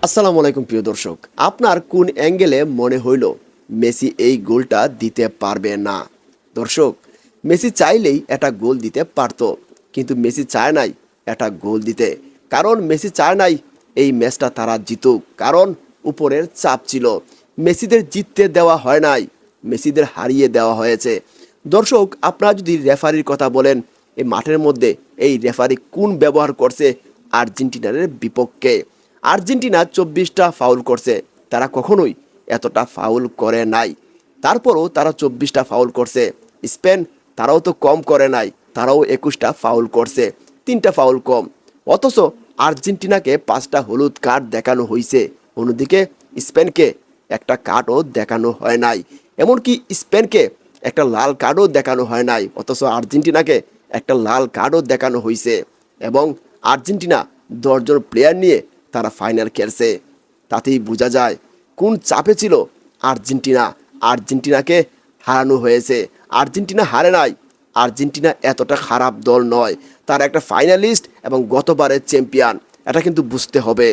আসসালামু আলাইকুম প্রিয় দর্শক, আপনার কোন অ্যাঙ্গেলে মনে হইল মেসি এই গোলটা দিতে পারবে না? দর্শক, মেসি চাইলেই এটা গোল দিতে পারতো, কিন্তু মেসি চায় নাই এটা গোল দিতে। কারণ মেসি চায় নাই এই ম্যাচটা তারা জিতুক, কারণ উপরের চাপ ছিল। মেসিদের জিততে দেওয়া হয় নাই, মেসিদের হারিয়ে দেওয়া হয়েছে। দর্শক, আপনারা যদি রেফারির কথা বলেন, এই মাঠের মধ্যে এই রেফারি কোন ব্যবহার করছে আর্জেন্টিনার বিপক্ষে? আর্জেন্টিনা 24টা ফাউল করছে, তারা কখনোই এতটা ফাউল করে নাই। তারপরও তারা 24টা ফাউল করছে। স্পেন, তারাও তো কম করে নাই, তারাও 21টা ফাউল করছে, 3টা ফাউল কম। অথচ আর্জেন্টিনাকে 5টা হলুদ কার্ড দেখানো হয়েছে, অন্যদিকে স্পেনকে একটা কার্ডও দেখানো হয় নাই। এমনকি স্পেনকে একটা লাল কার্ডও দেখানো হয় নাই, অথচ আর্জেন্টিনাকে একটা লাল কার্ডও দেখানো হয়েছে। এবং আর্জেন্টিনা 10জন প্লেয়ার নিয়ে তারা ফাইনাল খেলছে। তাতেই বোঝা যায় কোন চাপে ছিল আর্জেন্টিনা। আর্জেন্টিনাকে হারানো হয়েছে, আর্জেন্টিনা হারে নাই। আর্জেন্টিনা এতটা খারাপ দল নয়, তারা একটা ফাইনালিস্ট এবং গতবারের চ্যাম্পিয়ন, এটা কিন্তু বুঝতে হবে।